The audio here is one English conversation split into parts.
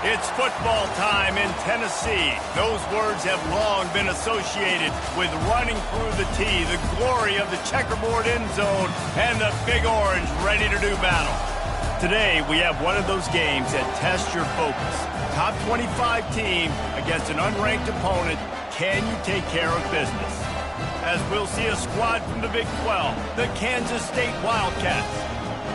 It's football time in Tennessee. Those words have long been associated with running through the tee, the glory of the checkerboard end zone, and the Big Orange ready to do battle. Today, we have one of those games that tests your focus. Top 25 team against an unranked opponent. Can you take care of business? As we'll see a squad from the Big 12, the Kansas State Wildcats,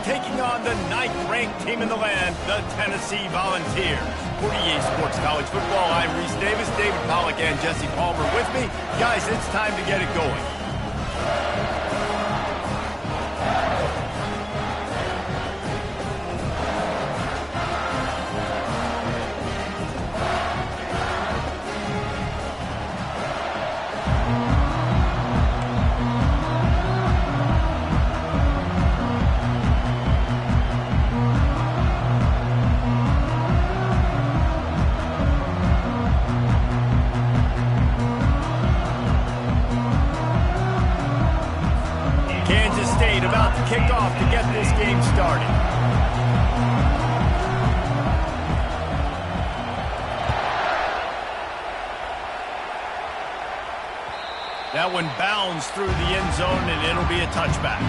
taking on the 9th-ranked team in the land, the Tennessee Volunteers. For EA Sports College Football, I'm Reese Davis, David Pollack, and Jesse Palmer with me. Guys, it's time to get it going. About to kick off to get this game started. That one bounds through the end zone, and it'll be a touchback.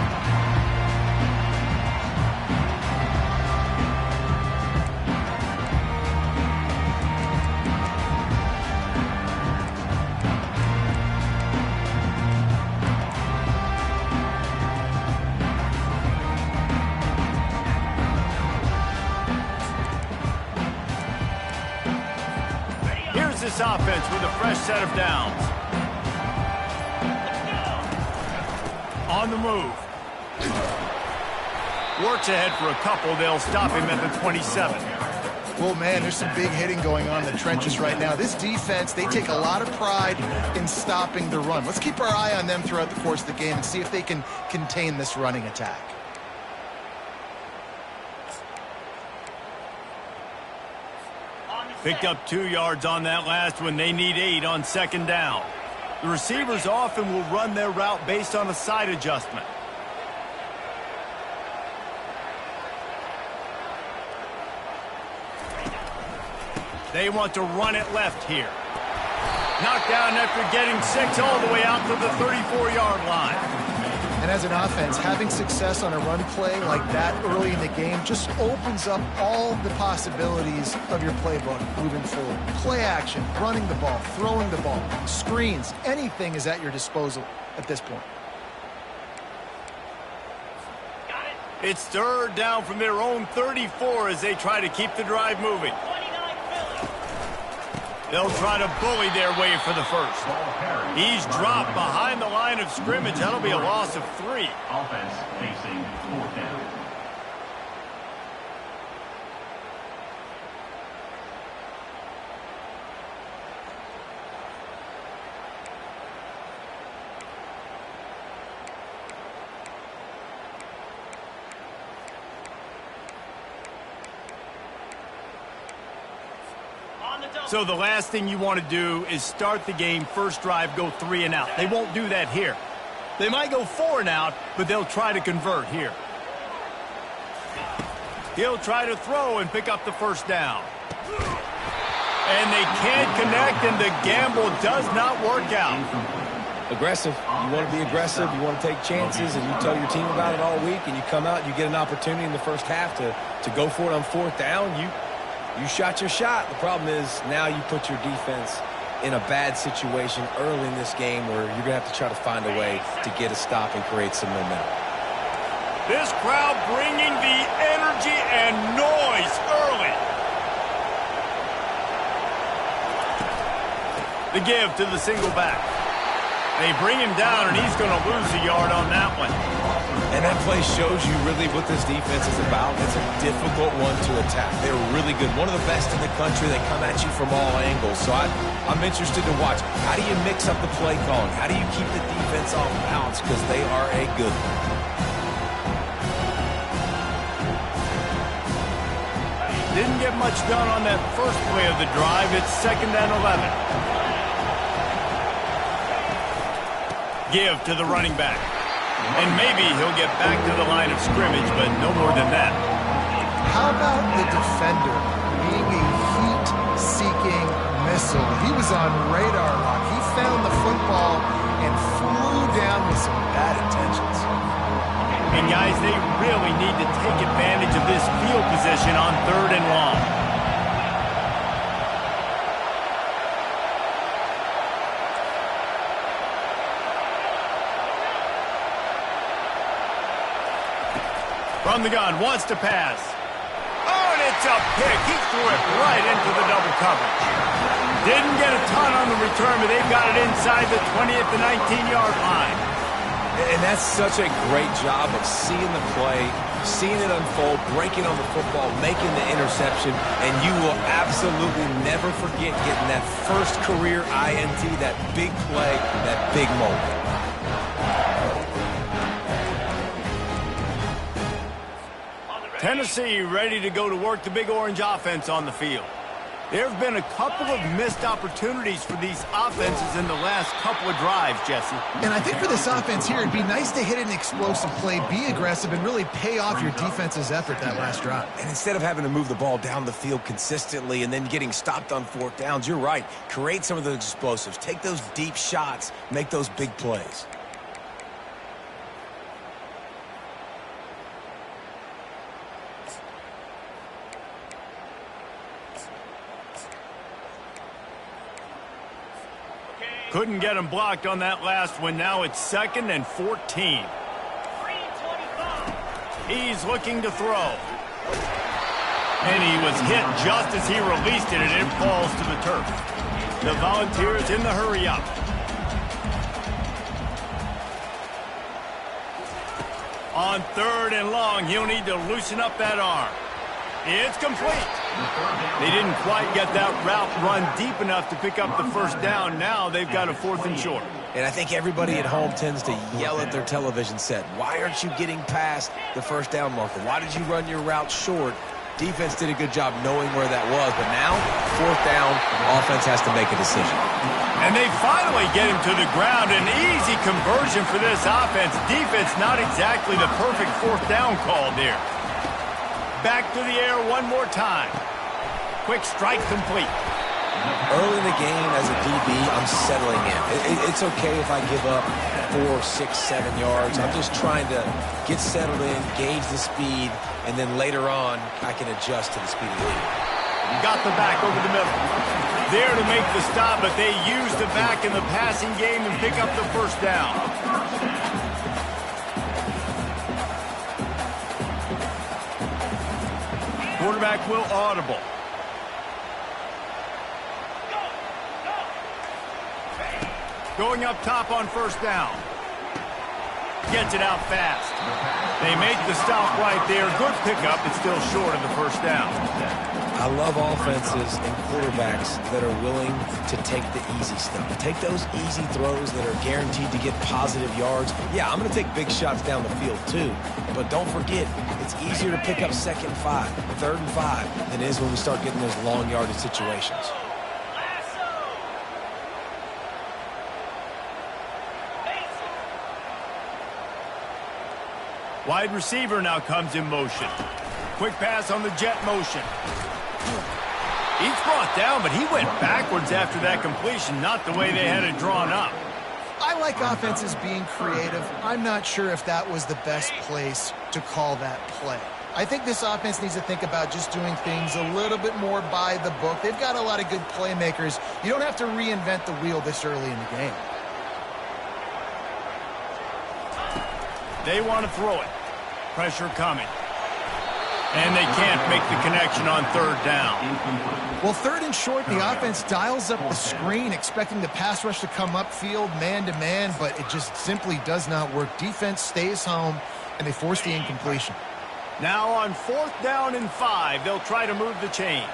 This offense with a fresh set of downs. On the move. Works ahead for a couple. They'll stop him at the 27. Well, man, there's some big hitting going on in the trenches right now. This defense, they take a lot of pride in stopping the run. Let's keep our eye on them throughout the course of the game and see if they can contain this running attack. Picked up 2 yards on that last one. They need 8 on second down. The receivers often will run their route based on a side adjustment. They want to run it left here. Knocked down after getting 6 all the way out to the 34-yard line. And as an offense, having success on a run play like that early in the game just opens up all the possibilities of your playbook moving forward. Play action, running the ball, throwing the ball, screens, anything is at your disposal at this point. It's third down from their own 34 as they try to keep the drive moving. They'll try to bully their way for the first. He's dropped behind the line of scrimmage. That'll be a loss of 3. Offense facing 4th down. So the last thing you want to do is start the game, first drive, go 3 and out. They won't do that here. They might go 4 and out, but they'll try to convert here. He'll try to throw and pick up the first down. And they can't connect, and the gamble does not work out. Aggressive. You want to be aggressive. You want to take chances, and you tell your team about it all week, and you come out and you get an opportunity in the first half to go for it on 4th down. You shot your shot. The problem is now you put your defense in a bad situation early in this game where you're going to have to try to find a way to get a stop and create some momentum. This crowd bringing the energy and noise early. The give to the single back. They bring him down, and he's going to lose a yard on that one. And that play shows you really what this defense is about. It's a difficult one to attack. They're really good. One of the best in the country. They come at you from all angles. So I'm interested to watch. How do you mix up the play calling? How do you keep the defense off balance? Because they are a good one. Didn't get much done on that first play of the drive. It's 2nd and 11. Give to the running back. And maybe he'll get back to the line of scrimmage, but no more than that. How about the defender being a huge whistle. He was on radar lock. He found the football and flew down with some bad intentions. And guys, they really need to take advantage of this field position on 3rd and long. From the gun, wants to pass. Oh, and it's a pick. He threw it right into the double coverage. Didn't get a ton on the return, but they've got it inside the 20 at the 19-yard line. And that's such a great job of seeing the play, seeing it unfold, breaking on the football, making the interception, and you will absolutely never forget getting that first career INT, that big play, that big moment. Tennessee ready to go to work the Big Orange offense on the field. There have been a couple of missed opportunities for these offenses in the last couple of drives, Jesse. And I think for this offense here, it'd be nice to hit an explosive play, be aggressive, and really pay off your defense's effort that last drive. And instead of having to move the ball down the field consistently and then getting stopped on 4th downs, you're right. Create some of those explosives. Take those deep shots. Make those big plays. Couldn't get him blocked on that last one. Now it's 2nd and 14. He's looking to throw. And he was hit just as he released it, and it falls to the turf. The Volunteers in the hurry up. On 3rd and long, he'll need to loosen up that arm. It's complete. They didn't quite get that route run deep enough to pick up the first down. Now they've got a 4th and short. And I think everybody at home tends to yell at their television set. Why aren't you getting past the first down marker? Why did you run your route short? Defense did a good job knowing where that was. But now, 4th down, offense has to make a decision. And they finally get him to the ground. An easy conversion for this offense. Defense not exactly the perfect 4th down call there. Back to the air one more time. Quick strike complete. Early in the game as a DB, I'm settling in. It's okay if I give up 4, 6, 7 yards. I'm just trying to get settled in, gauge the speed, and then later on, I can adjust to the speed of the game. Got the back over the middle. There to make the stop, but they use the back in the passing game and pick up the first down. Quarterback will audible. Going up top on first down. Gets it out fast. They make the stop right there. Good pickup. It's still short of the first down. I love offenses and quarterbacks that are willing to take the easy stuff. Take those easy throws that are guaranteed to get positive yards. Yeah, I'm going to take big shots down the field too. But don't forget, it's easier to pick up 2nd and 5, 3rd and 5 than it is when we start getting those long yardage situations. Wide receiver now comes in motion. Quick pass on the jet motion. He's brought down, but he went backwards after that completion, not the way they had it drawn up. I like offenses being creative. I'm not sure if that was the best place to call that play. I think this offense needs to think about just doing things a little bit more by the book. They've got a lot of good playmakers. You don't have to reinvent the wheel this early in the game. They want to throw it. Pressure coming. And they can't make the connection on 3rd down. Well, 3rd and short, the offense dials up the screen, expecting the pass rush to come upfield man-to-man, but it just simply does not work. Defense stays home, and they force the incompletion. Now on 4th down and 5, they'll try to move the chains.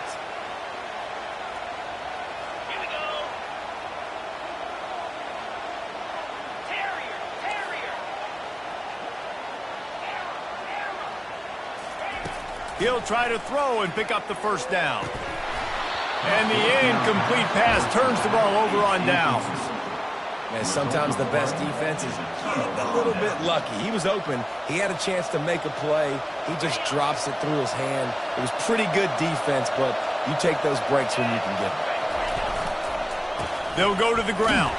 He'll try to throw and pick up the first down. And the incomplete pass turns the ball over on downs. Man, sometimes the best defense is a little bit lucky. He was open. He had a chance to make a play. He just drops it through his hand. It was pretty good defense, but you take those breaks when you can get them. They'll go to the ground.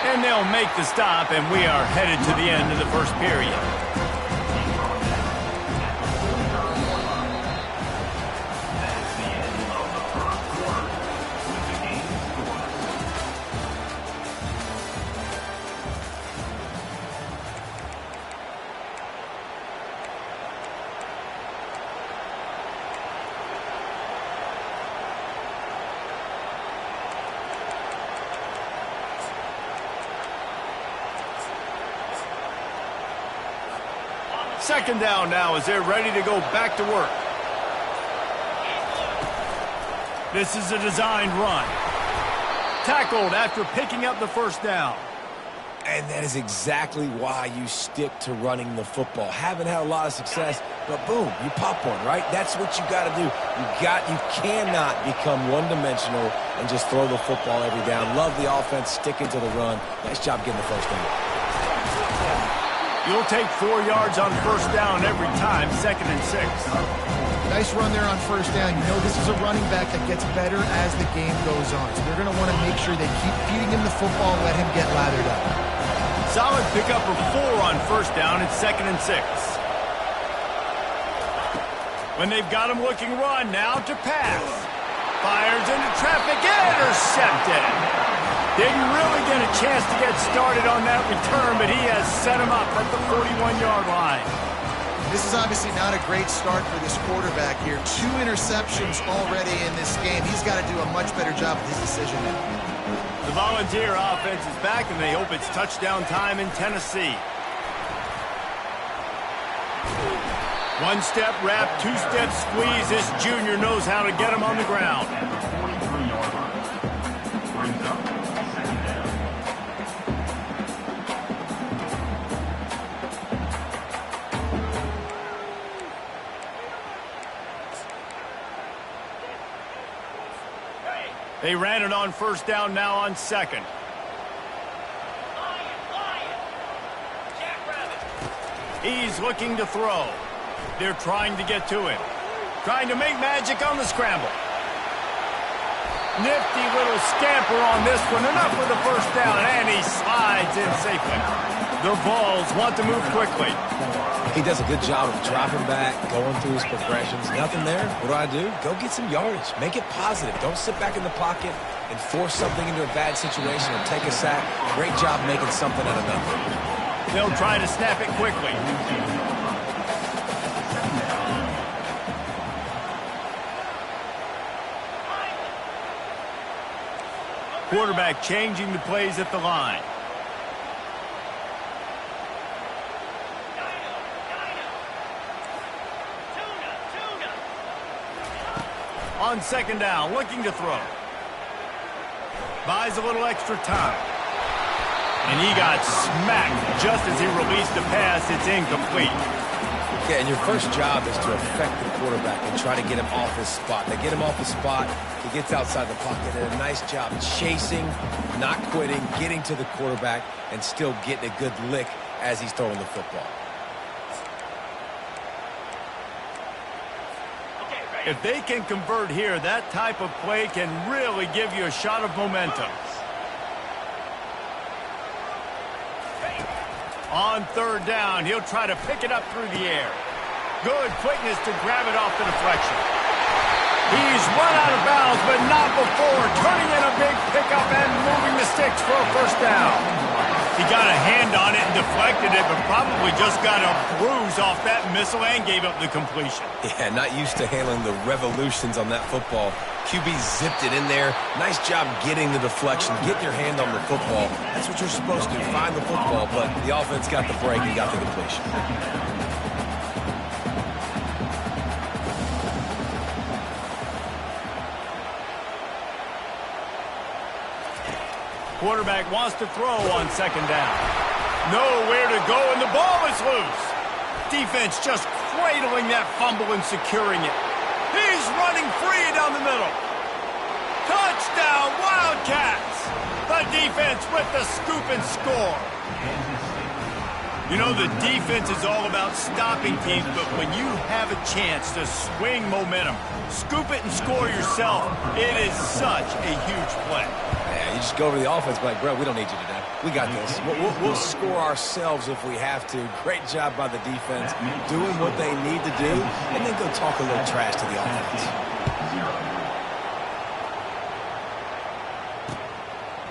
And they'll make the stop, and we are headed to the end of the first period. Second down now as they're ready to go back to work. This is a designed run. Tackled after picking up the first down. And that is exactly why you stick to running the football. Haven't had a lot of success, but boom, you pop one, right? That's what you got to do. You cannot become one-dimensional and just throw the football every down. Love the offense, sticking to the run. Nice job getting the first down. You'll take 4 yards on first down every time, 2nd and 6. Nice run there on first down. You know this is a running back that gets better as the game goes on. So they're going to want to make sure they keep feeding him the football and let him get lathered up. Solid pickup of 4 on first down. It's 2nd and 6. When they've got him looking run, now to pass. Fires into traffic, intercepted. Didn't really get a chance to get started on that return, but he has set him up at the 41-yard line. This is obviously not a great start for this quarterback here. 2 interceptions already in this game. He's got to do a much better job with his decision making. The Volunteer offense is back, and they hope it's touchdown time in Tennessee. 1-step wrap, 2-step squeeze. This junior knows how to get him on the ground. They ran it on first down, now on 2nd. He's looking to throw. They're trying to get to him. Trying to make magic on the scramble. Nifty little scamper on this one. Enough for the first down, and he slides in safely. The Vols want to move quickly. He does a good job of dropping back, going through his progressions. Nothing there. What do? Go get some yardage. Make it positive. Don't sit back in the pocket and force something into a bad situation or take a sack. Great job making something out of nothing. They'll try to snap it quickly. Quarterback changing the plays at the line. On 2nd down, looking to throw. Buys a little extra time. And he got smacked just as he released the pass. It's incomplete. Yeah, and your first job is to affect the quarterback and try to get him off his spot. They get him off his spot, he gets outside the pocket, and a nice job chasing, not quitting, getting to the quarterback, and still getting a good lick as he's throwing the football. If they can convert here, that type of play can really give you a shot of momentum. On 3rd down, he'll try to pick it up through the air. Good quickness to grab it off the deflection. He's run out of bounds, but not before turning in a big pickup and moving the sticks for a first down. He got a hand on it and deflected it, but probably just got a bruise off that missile and gave up the completion. Yeah, not used to handling the revolutions on that football. QB zipped it in there. Nice job getting the deflection, getting your hand on the football. That's what you're supposed to do, find the football, but the offense got the break and got the completion. Quarterback wants to throw on 2nd down. Nowhere to go, and the ball is loose. Defense just cradling that fumble and securing it. He's running free down the middle. Touchdown, Wildcats! The defense with the scoop and score. You know, the defense is all about stopping teams, but when you have a chance to swing momentum, scoop it and score yourself, it is such a huge play. Yeah, you just go over to the offense like, bro, we don't need you today. We got this. We'll score ourselves if we have to. Great job by the defense, doing what they need to do, and then go talk a little trash to the offense.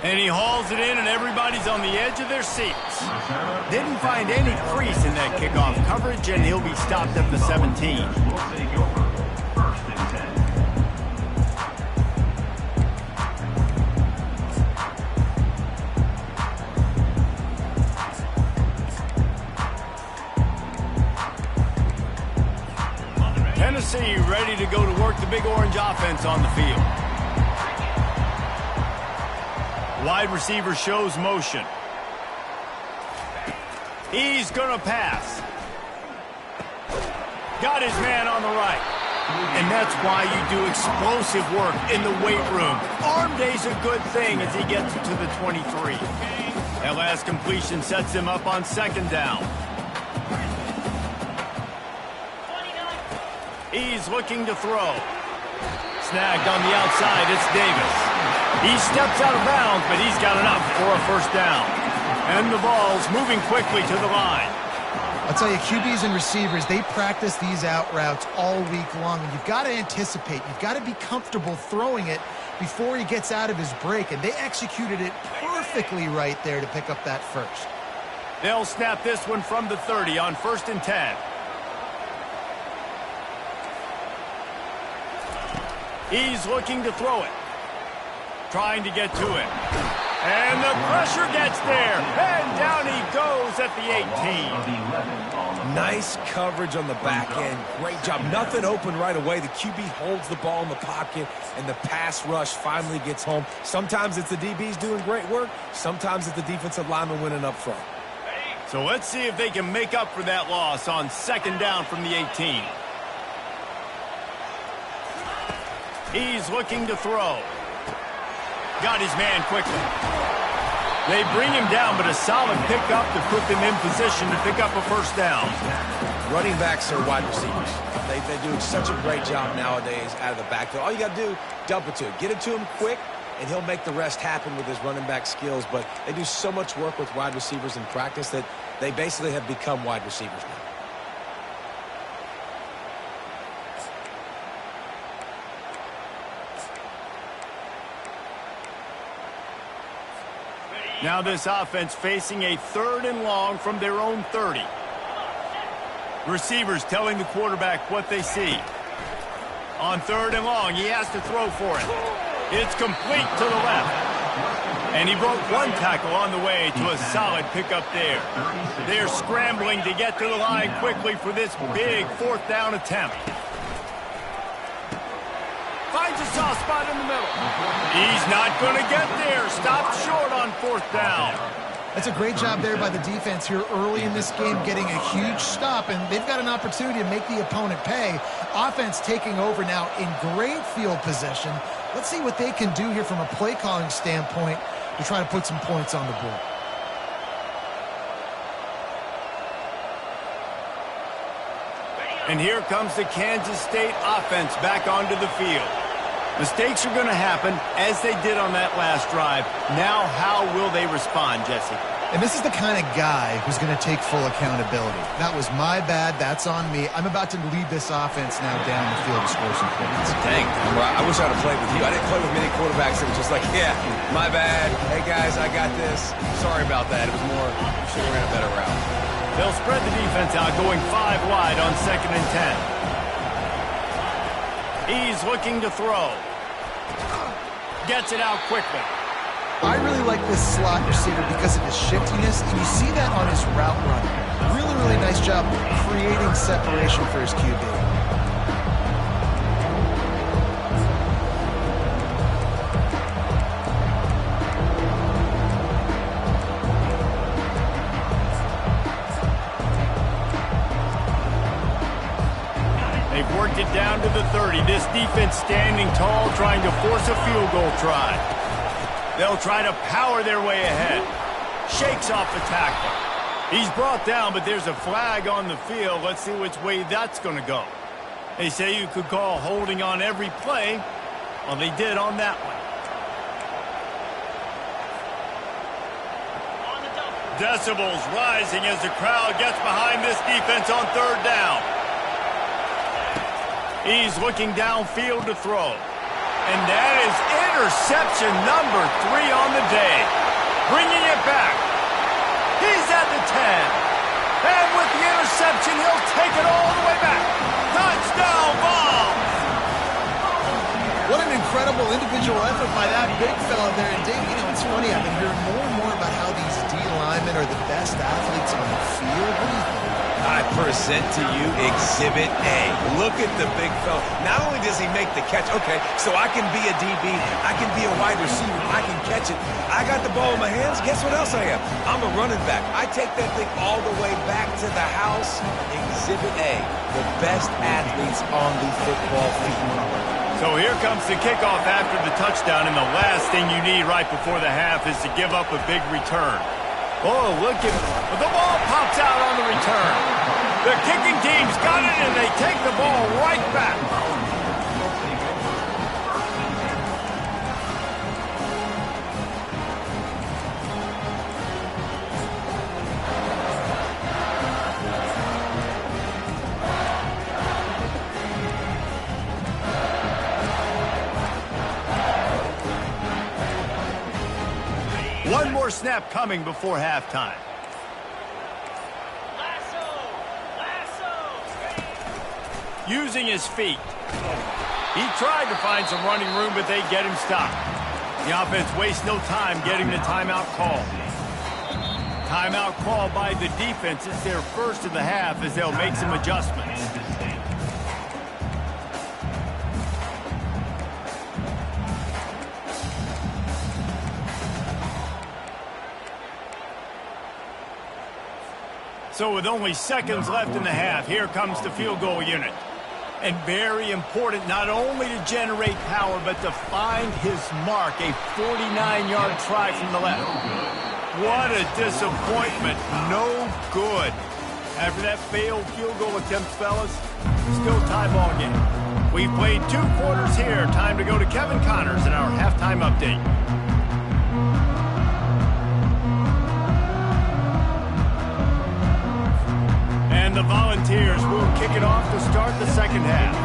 And he hauls it in, and everybody's on the edge of their seats. Didn't find any crease in that kickoff coverage, and he'll be stopped at the 17. We'll take over. 1st and 10. Tennessee ready to go to work the Big Orange offense on the field. Wide receiver shows motion. He's going to pass. Got his man on the right. And that's why you do explosive work in the weight room. Arm day's a good thing as he gets it to the 23. That last completion sets him up on 2nd down. He's looking to throw. Snagged on the outside, it's Davis. He steps out of bounds, but he's got enough for a 1st down. And the ball's moving quickly to the line. I'll tell you, QBs and receivers, they practice these out routes all week long. And you've got to anticipate. You've got to be comfortable throwing it before he gets out of his break. And they executed it perfectly right there to pick up that 1st. They'll snap this one from the 30 on 1st and 10. He's looking to throw it. Trying to get to it. And the pressure gets there. And down he goes at the 18. Nice coverage on the back end. Great job. Nothing open right away. The QB holds the ball in the pocket, and the pass rush finally gets home. Sometimes it's the DBs doing great work. Sometimes it's the defensive lineman winning up front. So let's see if they can make up for that loss on 2nd down from the 18. He's looking to throw. Got his man quickly. They bring him down, but a solid pickup to put them in position to pick up a 1st down. Running backs are wide receivers. They do such a great job nowadays out of the backfield. All you got to do, dump it to him. Get it to him quick, and he'll make the rest happen with his running back skills. But they do so much work with wide receivers in practice that they basically have become wide receivers now. Now this offense facing a 3rd and long from their own 30. Receivers telling the quarterback what they see. On 3rd and long, he has to throw for it. It's complete to the left. And he broke one tackle on the way to a solid pickup there. They're scrambling to get to the line quickly for this big 4th down attempt. Finds a soft spot in the middle. He's not going to get there. Stopped short on 4th down. That's a great job there by the defense here early in this game, getting a huge stop, and they've got an opportunity to make the opponent pay. Offense taking over now in great field possession. Let's see what they can do here from a play calling standpoint to try to put some points on the board. And here comes the Kansas State offense back onto the field. Mistakes are going to happen, as they did on that last drive. Now, how will they respond, Jesse? And this is the kind of guy who's going to take full accountability. That was my bad. That's on me. I'm about to lead this offense now down the field to score some points. Dang, I wish I'd have played with you. I didn't play with many quarterbacks that were just like, yeah, my bad. Hey, guys, I got this. Sorry about that. It was more, you should have ran a better route. They'll spread the defense out, going 5 wide on 2nd and 10. He's looking to throw. Gets it out quickly. I really like this slot receiver because of his shiftiness, and you see that on his route run. Really, really nice job creating separation for his QB. They've worked it down to the 30. This defense standing tall, trying to force a field goal try. They'll try to power their way ahead. Shakes off the tackle. He's brought down, but there's a flag on the field. Let's see which way that's going to go. They say you could call holding on every play. Well, they did on that one. Decibels rising as the crowd gets behind this defense on third down. He's looking downfield to throw. And that is interception number 3 on the day. Bringing it back. He's at the 10. And with the interception, he'll take it all the way back. Touchdown ball. What an incredible individual effort by that big fella there. And Dave, you know, it's funny. I've been hearing more and more about how these D linemen are the best athletes on the field. What do you think? I present to you Exhibit A. Look at the big fella. Not only does he make the catch, okay, so I can be a DB, I can be a wide receiver, I can catch it. I got the ball in my hands, guess what else I am? I'm a running back. I take that thing all the way back to the house. Exhibit A, the best athletes on the football field. So here comes the kickoff after the touchdown, and the last thing you need right before the half is to give up a big return. Oh, look at the ball pops out on the return. The kicking team's got it, and they take the ball right back. One more snap coming before halftime. Using his feet. He tried to find some running room, but they get him stopped. The offense wastes no time getting the timeout call. Timeout call by the defense. It's their first of the half as they'll make some adjustments. So with only seconds left in the half, here comes the field goal unit. And very important not only to generate power, but to find his mark, a 49-yard try from the left. What a disappointment. No good. After that failed field goal attempt, fellas, still tie ball game. We've played 2 quarters here. Time to go to Kevin Connors in our halftime update. And the Volunteers will kick it off to start the second half.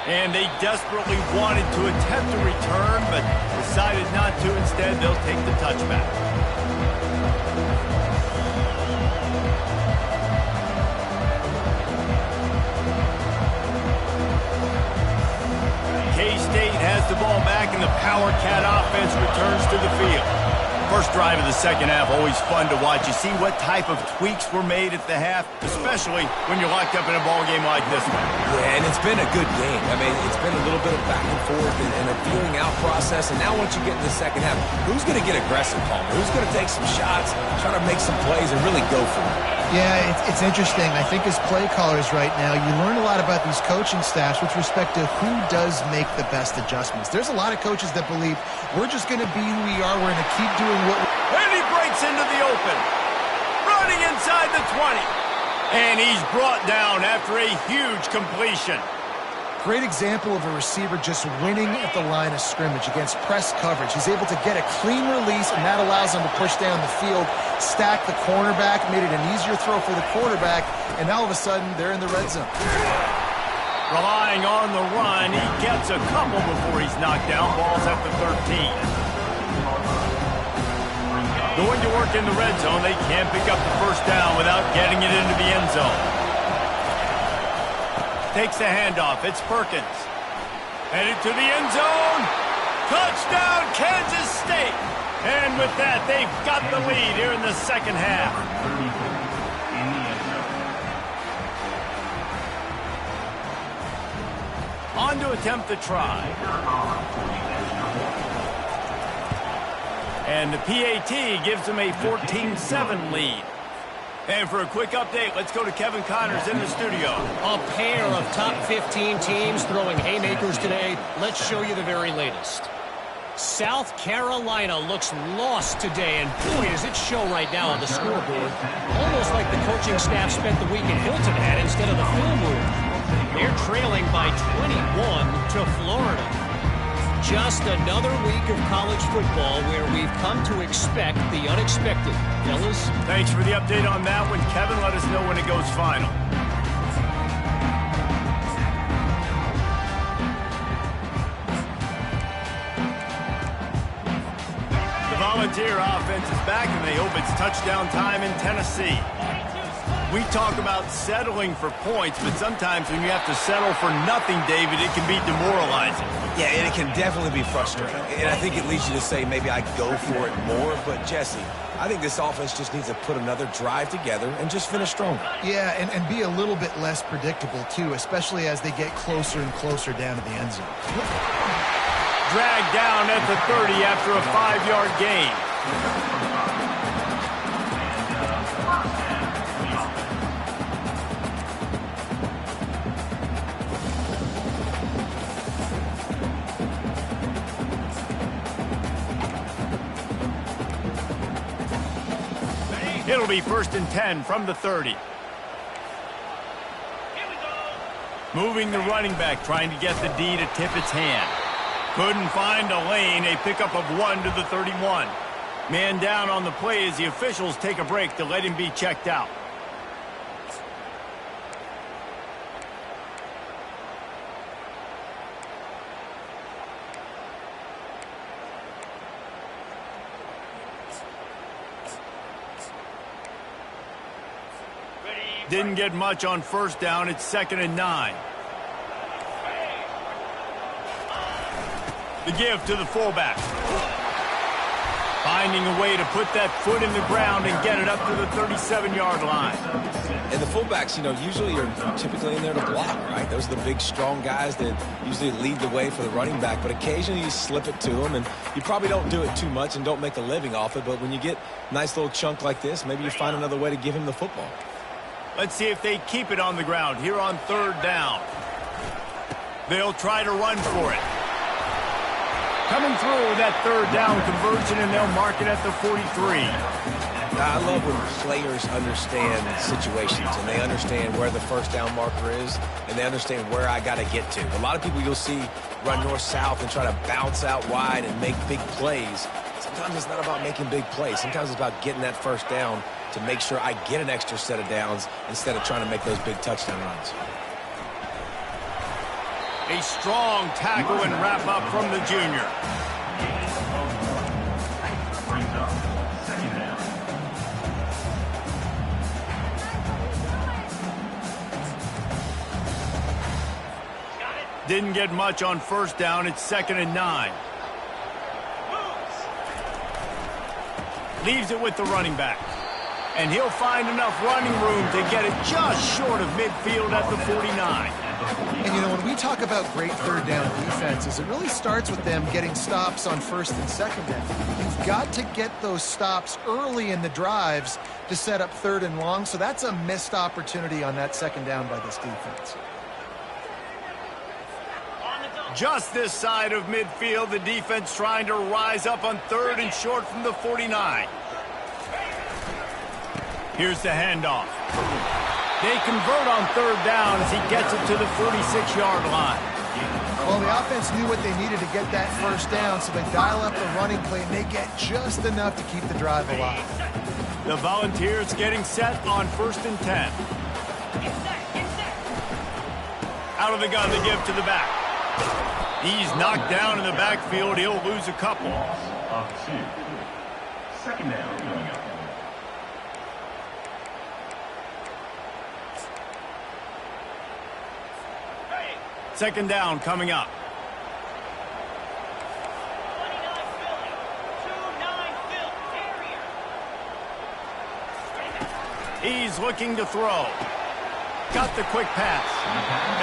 And they desperately wanted to attempt a return, but decided not to. Instead, they'll take the touchback. K-State has the ball back, and the Power Cat offense returns to the field. First drive of the second half, always fun to watch. You see what type of tweaks were made at the half, especially when you're locked up in a ball game like this one. Yeah, and it's been a good game. I mean, it's been a little bit of back and forth and a feeling out process. And now once you get in the second half, who's going to get aggressive, Palmer? Who's going to take some shots, try to make some plays, and really go for it? Yeah, it's interesting. I think as play callers right now, you learn a lot about these coaching staffs with respect to who does make the best adjustments. There's a lot of coaches that believe we're just going to be who we are. We're going to keep doing what And he breaks into the open. Running inside the 20. And he's brought down after a huge completion. Great example of a receiver just winning at the line of scrimmage against press coverage. He's able to get a clean release, and that allows him to push down the field, stack the cornerback, made it an easier throw for the quarterback, and now all of a sudden they're in the red zone. Relying on the run, he gets a couple before he's knocked down. Ball's at the 13. Going to work in the red zone, they can't pick up the first down without getting it into the end zone. Takes the handoff. It's Perkins. Headed to the end zone. Touchdown, Kansas State. And with that, they've got the lead here in the second half. On to attempt the try. And the PAT gives them a 14-7 lead. And for a quick update, let's go to Kevin Connors in the studio. A pair of top 15 teams throwing haymakers today. Let's show you the very latest. South Carolina looks lost today, and boy, does it show right now on the scoreboard. Almost like the coaching staff spent the week in Hilton Head instead of the film room. They're trailing by 21 to Florida. Just another week of college football where we've come to expect the unexpected. Fellas? Thanks for the update on that one, Kevin. Let us know when it goes final. The Volunteer offense is back, and they hope it's touchdown time in Tennessee. We talk about settling for points, but sometimes when you have to settle for nothing, David, it can be demoralizing. Yeah, and it can definitely be frustrating. And I think it leads you to say maybe I go for it more. But, Jesse, I think this offense just needs to put another drive together and just finish stronger. Yeah, and be a little bit less predictable, too, especially as they get closer and closer down to the end zone. Dragged down at the 30 after a 5-yard gain. It'll be 1st and 10 from the 30. Moving the running back, trying to get the D to tip its hand. Couldn't find a lane, a pickup of 1 to the 31. Man down on the play as the officials take a break to let him be checked out. Didn't get much on 1st down. It's 2nd and 9. The give to the fullback. Finding a way to put that foot in the ground and get it up to the 37-yard line. And the fullbacks, usually are typically in there to block, right? Those are the big, strong guys that usually lead the way for the running back. But occasionally you slip it to them, and you probably don't do it too much and don't make a living off it. But when you get a nice little chunk like this, maybe you find another way to give him the football. Let's see if they keep it on the ground here on 3rd down. They'll try to run for it. Coming through with that 3rd down conversion, and they'll mark it at the 43. I love when players understand situations, and they understand where the 1st down marker is, and they understand where I got to get to. A lot of people you'll see run north-south and try to bounce out wide and make big plays. Sometimes it's not about making big plays. Sometimes it's about getting that 1st down to make sure I get an extra set of downs instead of trying to make those big touchdown runs. A strong tackle and wrap up from the junior. Brings up 2nd down. Didn't get much on 1st down. It's 2nd and 9. Leaves it with the running back. And he'll find enough running room to get it just short of midfield at the 49. And, when we talk about great 3rd down defenses, it really starts with them getting stops on 1st and 2nd down. You've got to get those stops early in the drives to set up 3rd and long, so that's a missed opportunity on that 2nd down by this defense. Just this side of midfield, the defense trying to rise up on 3rd and short from the 49. Here's the handoff. They convert on 3rd down as he gets it to the 46-yard line. Well, the offense knew what they needed to get that 1st down, so they dial up the running play, and they get just enough to keep the drive alive. The Volunteers getting set on 1st and 10. Out of the gun, the give to the back. He's knocked down in the backfield. He'll lose a couple. Of 2. 2nd down coming up. Second down coming up. He's looking to throw. Got the quick pass.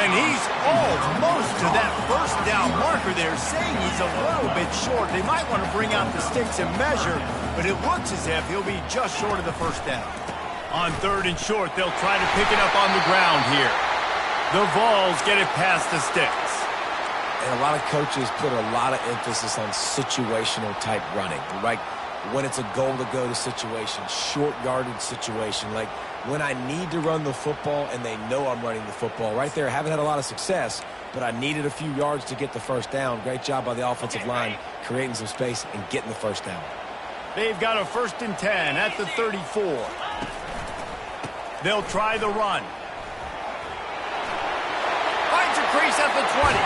And he's almost to that 1st down marker there, saying he's a little bit short. They might want to bring out the sticks and measure, but it looks as if he'll be just short of the 1st down. On 3rd and short, they'll try to pick it up on the ground here. The Vols get it past the sticks. And a lot of coaches put a lot of emphasis on situational type running, right? When it's a goal-to-go situation, short yardage situation, like when I need to run the football and they know I'm running the football. Right there, I haven't had a lot of success, but I needed a few yards to get the first down. Great job by the offensive line, creating some space and getting the first down. They've got a 1st and 10 at the 34. They'll try the run. Finds a crease at the 20.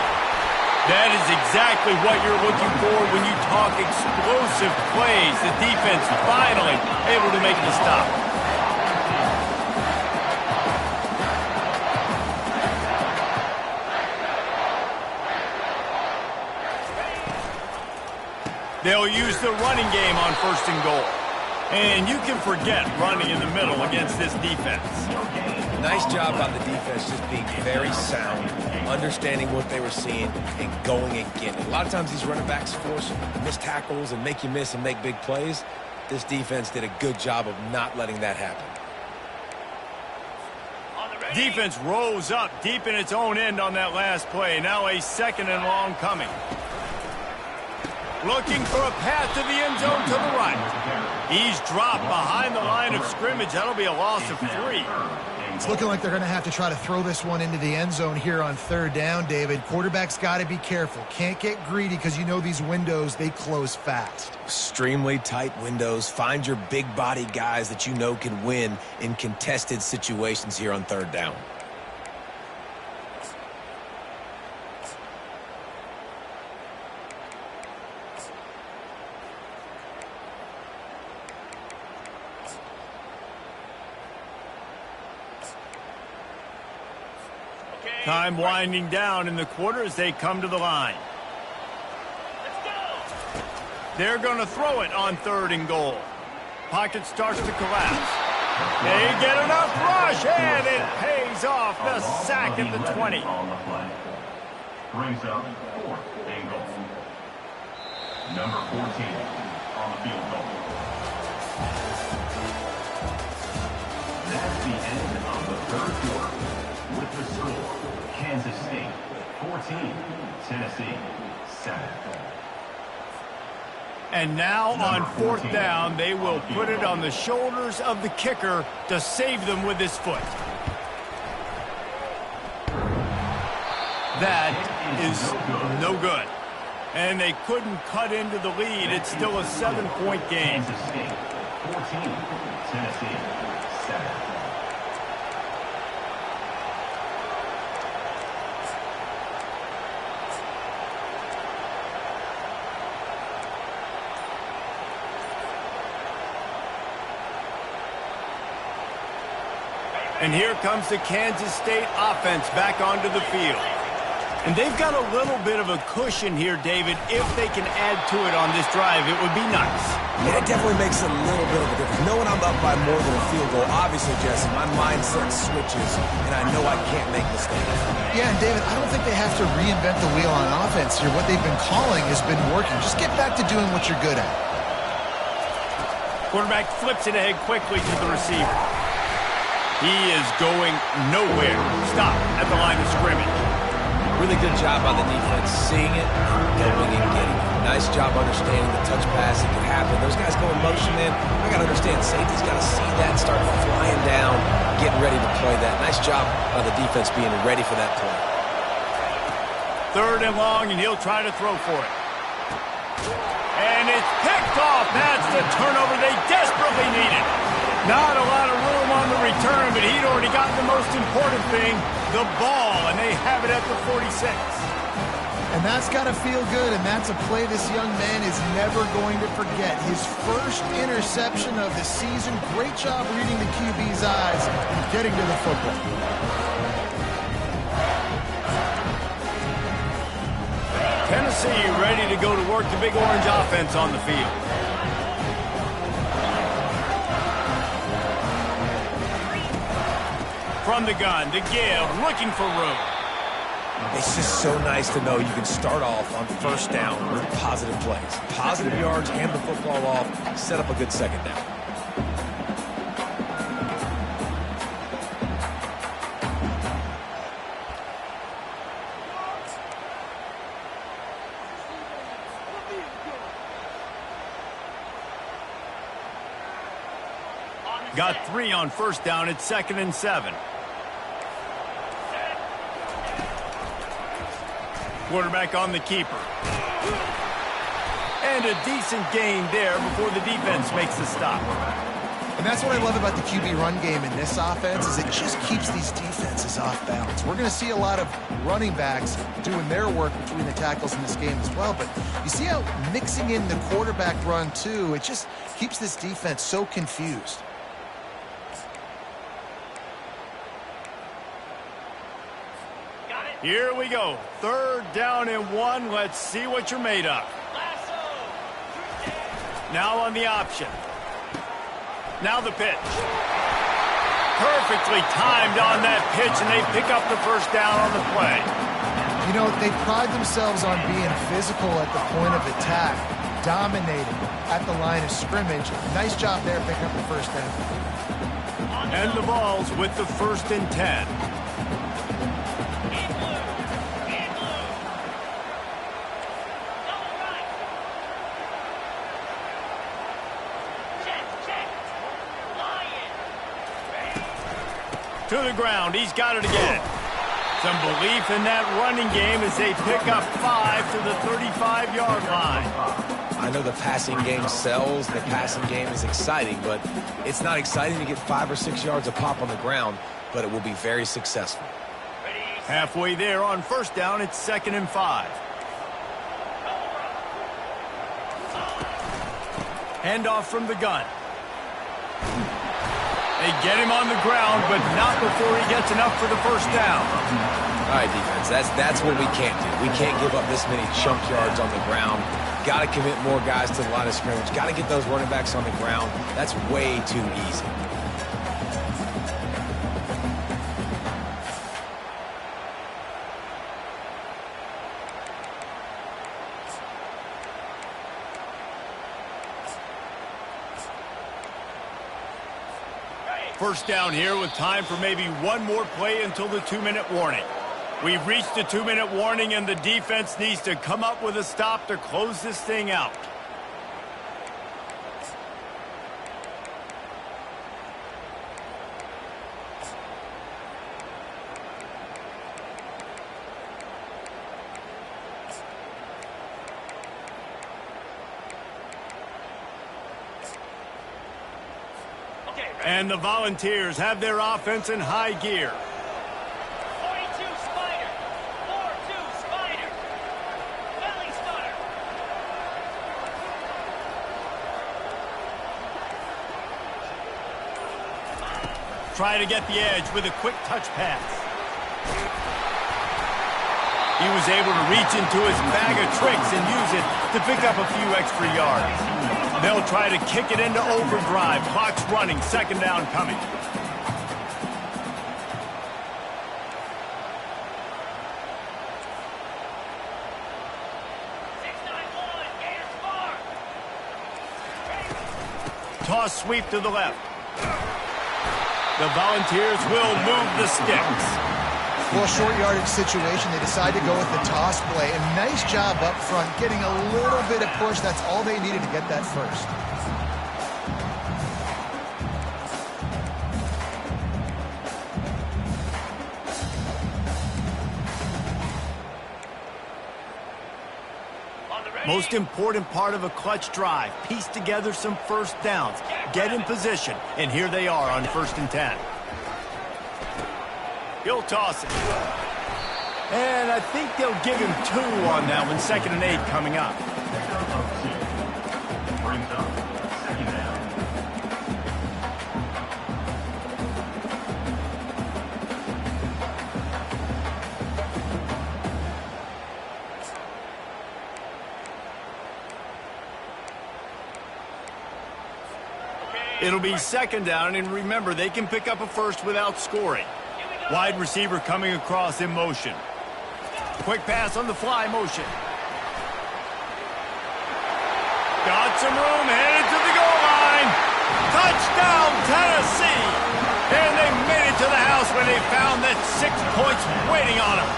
That is exactly what you're looking for when you talk explosive plays. The defense finally able to make the stop. They'll use the running game on 1st and goal. And you can forget running in the middle against this defense. Nice job by the defense just being very sound, understanding what they were seeing, and going and getting it. A lot of times these running backs force missed tackles and make you miss and make big plays. This defense did a good job of not letting that happen. Defense rose up deep in its own end on that last play. Now a 2nd and long coming. Looking for a path to the end zone to the right. He's dropped behind the line of scrimmage. That'll be a loss of 3. It's looking like they're going to have to try to throw this one into the end zone here on 3rd down, David. Quarterback's got to be careful. Can't get greedy because you know these windows, they close fast. Extremely tight windows. Find your big body guys that you know can win in contested situations here on 3rd down. Time winding down in the quarter as they come to the line. They're going to throw it on 3rd and goal. Pocket starts to collapse. They get enough rush, and it pays off. The sack at the 20. On the play. Brings up 4th and goal. Number 14 on the field goal. That's the end of the 3rd quarter. With the score, Kansas State 14, Tennessee 7. And now on 4th down, they will put it on the shoulders of the kicker to save them with his foot. That is no good. And they couldn't cut into the lead. It's still a 7-point game. Kansas State 14, Tennessee 7. And here comes the Kansas State offense back onto the field. And they've got a little bit of a cushion here, David. If they can add to it on this drive, it would be nice. Yeah, it definitely makes a little bit of a difference. Knowing I'm up by more than a field goal, obviously, Jesse, my mindset switches, and I know I can't make mistakes. Yeah, and David, I don't think they have to reinvent the wheel on offense here. What they've been calling has been working. Just get back to doing what you're good at. Quarterback flips it ahead quickly to the receiver. He is going nowhere. Stop at the line of scrimmage. Really good job by the defense, seeing it, going and getting it. Nice job understanding the touch pass that could happen. Those guys go in motion, man. I got to understand, safety's got to see that, start flying down, getting ready to play that. Nice job by the defense being ready for that play. 3rd and long, and he'll try to throw for it. And it's picked off. That's the turnover they desperately needed. Not a lot of room on the return, but he'd already gotten the most important thing, the ball, and they have it at the 46. And that's got to feel good, and that's a play this young man is never going to forget. His first interception of the season. Great job reading the QB's eyes and getting to the football. Tennessee ready to go to work the Big Orange offense on the field. From the gun to give, looking for room. It's just so nice to know you can start off on 1st down with positive plays. Positive yards, hand the football off, set up a good 2nd down. Got 3 on first down. It's 2nd and 7. Quarterback on the keeper. And a decent gain there before the defense makes the stop. And that's what I love about the QB run game in this offense is it just keeps these defenses off balance. We're going to see a lot of running backs doing their work between the tackles in this game as well. But you see how mixing in the quarterback run too, it just keeps this defense so confused. Here we go. 3rd down and 1. Let's see what you're made of. Now on the option. Now the pitch. Perfectly timed on that pitch, and they pick up the first down on the play. You know, they pride themselves on being physical at the point of attack, dominating at the line of scrimmage. Nice job there picking up the first down. And the Vols with the 1st and 10. To the ground. He's got it again. Some belief in that running game as they pick up 5 to the 35-yard line. I know the passing game sells. The passing game is exciting, but it's not exciting to get 5 or 6 yards of pop on the ground, but it will be very successful. Halfway there on first down, it's 2nd and 5. Handoff from the gun. They get him on the ground, but not before he gets enough for the first down. All right, defense, that's what we can't do. We can't give up this many chunk yards on the ground. Got to commit more guys to the line of scrimmage. Got to get those running backs on the ground. That's way too easy. First down here with time for maybe one more play until the 2-minute warning. We've reached the 2-minute warning, and the defense needs to come up with a stop to close this thing out. And the Volunteers have their offense in high gear. 42 Spider. 4-2 Spider. Belly stutter. Try to get the edge with a quick touch pass. He was able to reach into his bag of tricks and use it to pick up a few extra yards. They'll try to kick it into overdrive. Clock's running. 2nd down coming. Toss sweep to the left. The Volunteers will move the sticks. Well, short yardage situation, they decide to go with the toss play. And nice job up front, getting a little bit of push. That's all they needed to get that first. Most important part of a clutch drive. Piece together some first downs. Get in position. And here they are on 1st and 10. He'll toss it. And I think they'll give him 2 on that one. 2nd and 8 coming up. Brings up 2nd down. It'll be 2nd down, and remember, they can pick up a first without scoring. Wide receiver coming across in motion. Quick pass on the fly motion. Got some room, headed to the goal line. Touchdown, Tennessee! And they made it to the house when they found that 6 points waiting on them.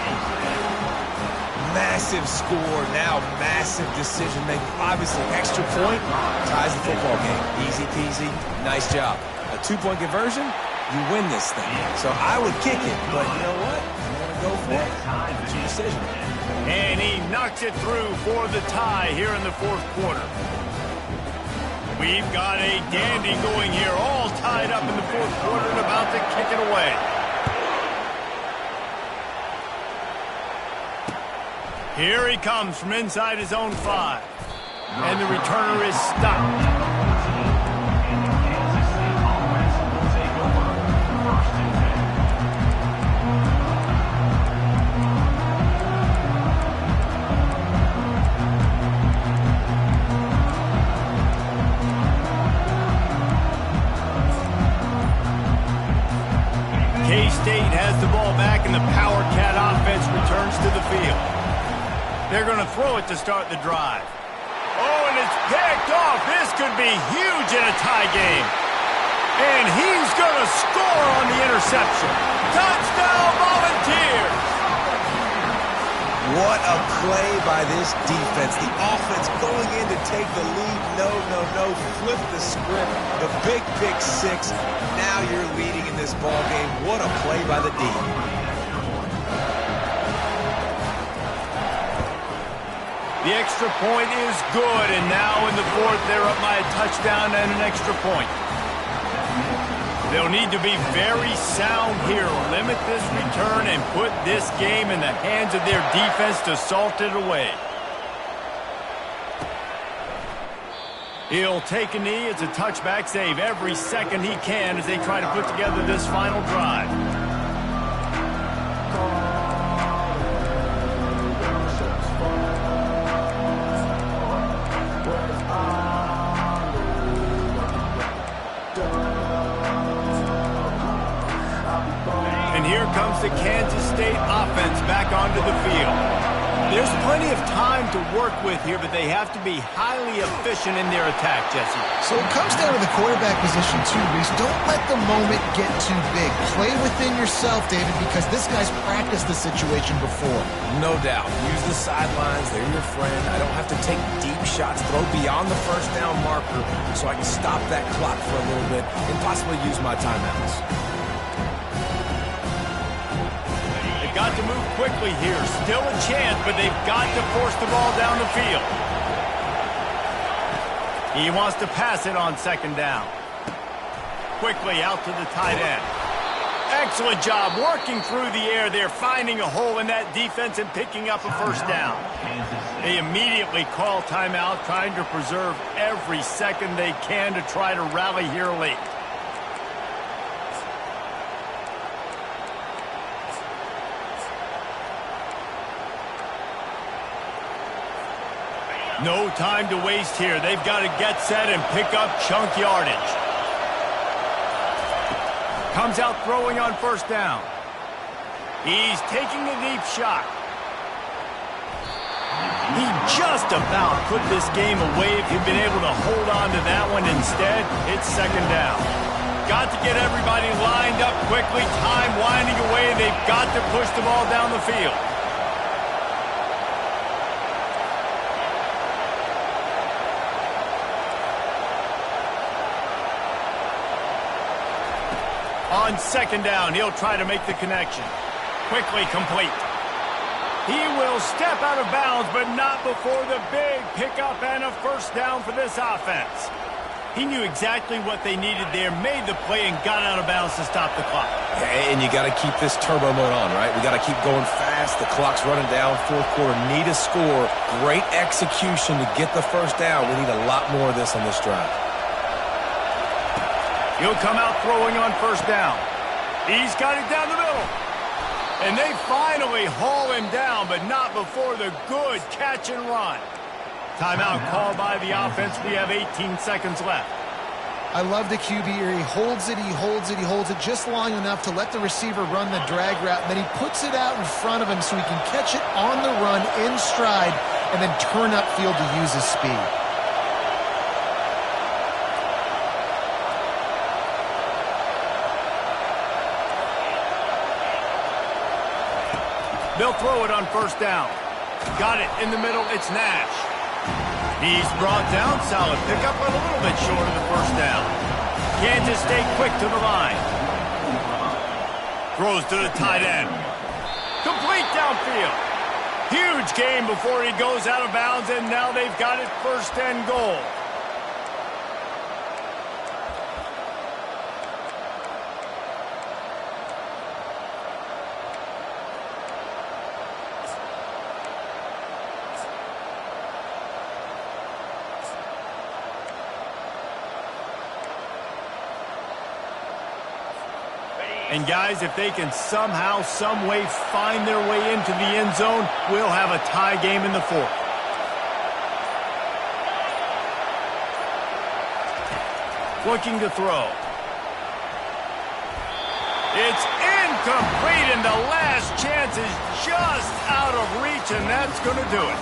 Massive score, now massive decision making. Obviously, extra point ties the football game. Easy peasy, nice job. A 2-point conversion, you win this thing. So I would kick it, but you know what? You want to go for it? It's your decision. And he knocks it through for the tie here in the fourth quarter. We've got a dandy going here, all tied up in the fourth quarter and about to kick it away. Here he comes from inside his own 5. And the returner is stopped. K-State has the ball back, and the Power Cat offense returns to the field. They're going to throw it to start the drive. Oh, and it's picked off. This could be huge in a tie game. And he's going to score on the interception. Touchdown, Volunteers! What a play by this defense. The offense going in to take the lead. No. Flip the script. The big pick 6. Now you're leading in this ball game. What a play by the D. The extra point is good, and now in the fourth, they're up by a touchdown and an extra point. They'll need to be very sound here, limit this return, and put this game in the hands of their defense to salt it away. He'll take a knee. It's a touchback save every second he can as they try to put together this final drive. And here comes the Kansas State offense back onto the field. There's plenty of time to work with here, but they have to be highly efficient in their attack, Jesse. So it comes down to the quarterback position too, Reese. Don't let the moment get too big. Play within yourself, David, because this guy's practiced the situation before. No doubt. Use the sidelines. They're your friend. I don't have to take deep shots, throw beyond the first down marker so I can stop that clock for a little bit and possibly use my timeouts. Got to move quickly here. Still a chance, but they've got to force the ball down the field. He wants to pass it on second down. Quickly out to the tight end. Excellent job working through the air there, finding a hole in that defense and picking up a first down. They immediately call timeout, trying to preserve every second they can to try to rally here late. No time to waste here. They've got to get set and pick up chunk yardage. Comes out throwing on first down. He's taking a deep shot. He just about put this game away if he'd been able to hold on to that one. Instead, it's second down. Got to get everybody lined up quickly. Time winding away. They've got to push the ball down the field. On second down, he'll try to make the connection. Quickly complete. He will step out of bounds, but not before the big pickup and a first down for this offense. He knew exactly what they needed there, made the play, and got out of bounds to stop the clock. And you got to keep this turbo mode on, right? We got to keep going fast. The clock's running down. Fourth quarter, need a score. Great execution to get the first down. We need a lot more of this on this drive. He'll come out throwing on first down. He's got it down the middle. And they finally haul him down, but not before the good catch and run. Timeout called by the offense. We have 18 seconds left. I love the QB here. He holds it, just long enough to let the receiver run the drag route, and then he puts it out in front of him so he can catch it on the run in stride and then turn upfield to use his speed. They'll throw it on first down. Got it in the middle. It's Nash. He's brought down. Solid pickup, but a little bit short of the first down. Kansas State quick to the line. Throws to the tight end. Complete downfield. Huge gain before he goes out of bounds, and now they've got it 1st and goal. And guys, if they can somehow, some way find their way into the end zone, we'll have a tie game in the 4th. Looking to throw. It's incomplete, and the last chance is just out of reach, and that's going to do it.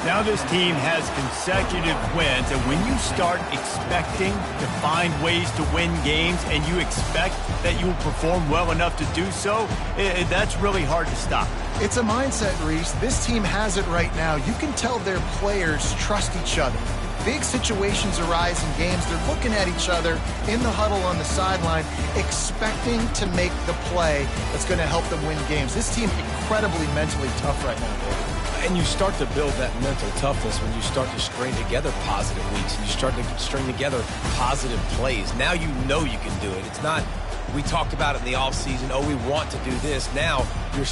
Now this team has consecutive wins, and when you start expecting to find ways to win games and you expect that you will perform well enough to do so, that's really hard to stop. It's a mindset, Reese. This team has it right now. You can tell their players trust each other. Big situations arise in games. They're looking at each other in the huddle on the sideline, expecting to make the play that's going to help them win games. This team incredibly mentally tough right now, David. And you start to build that mental toughness when you start to string together positive weeks and you start to string together positive plays. Now you know you can do it. It's not, we talked about it in the offseason, oh, we want to do this. Now you're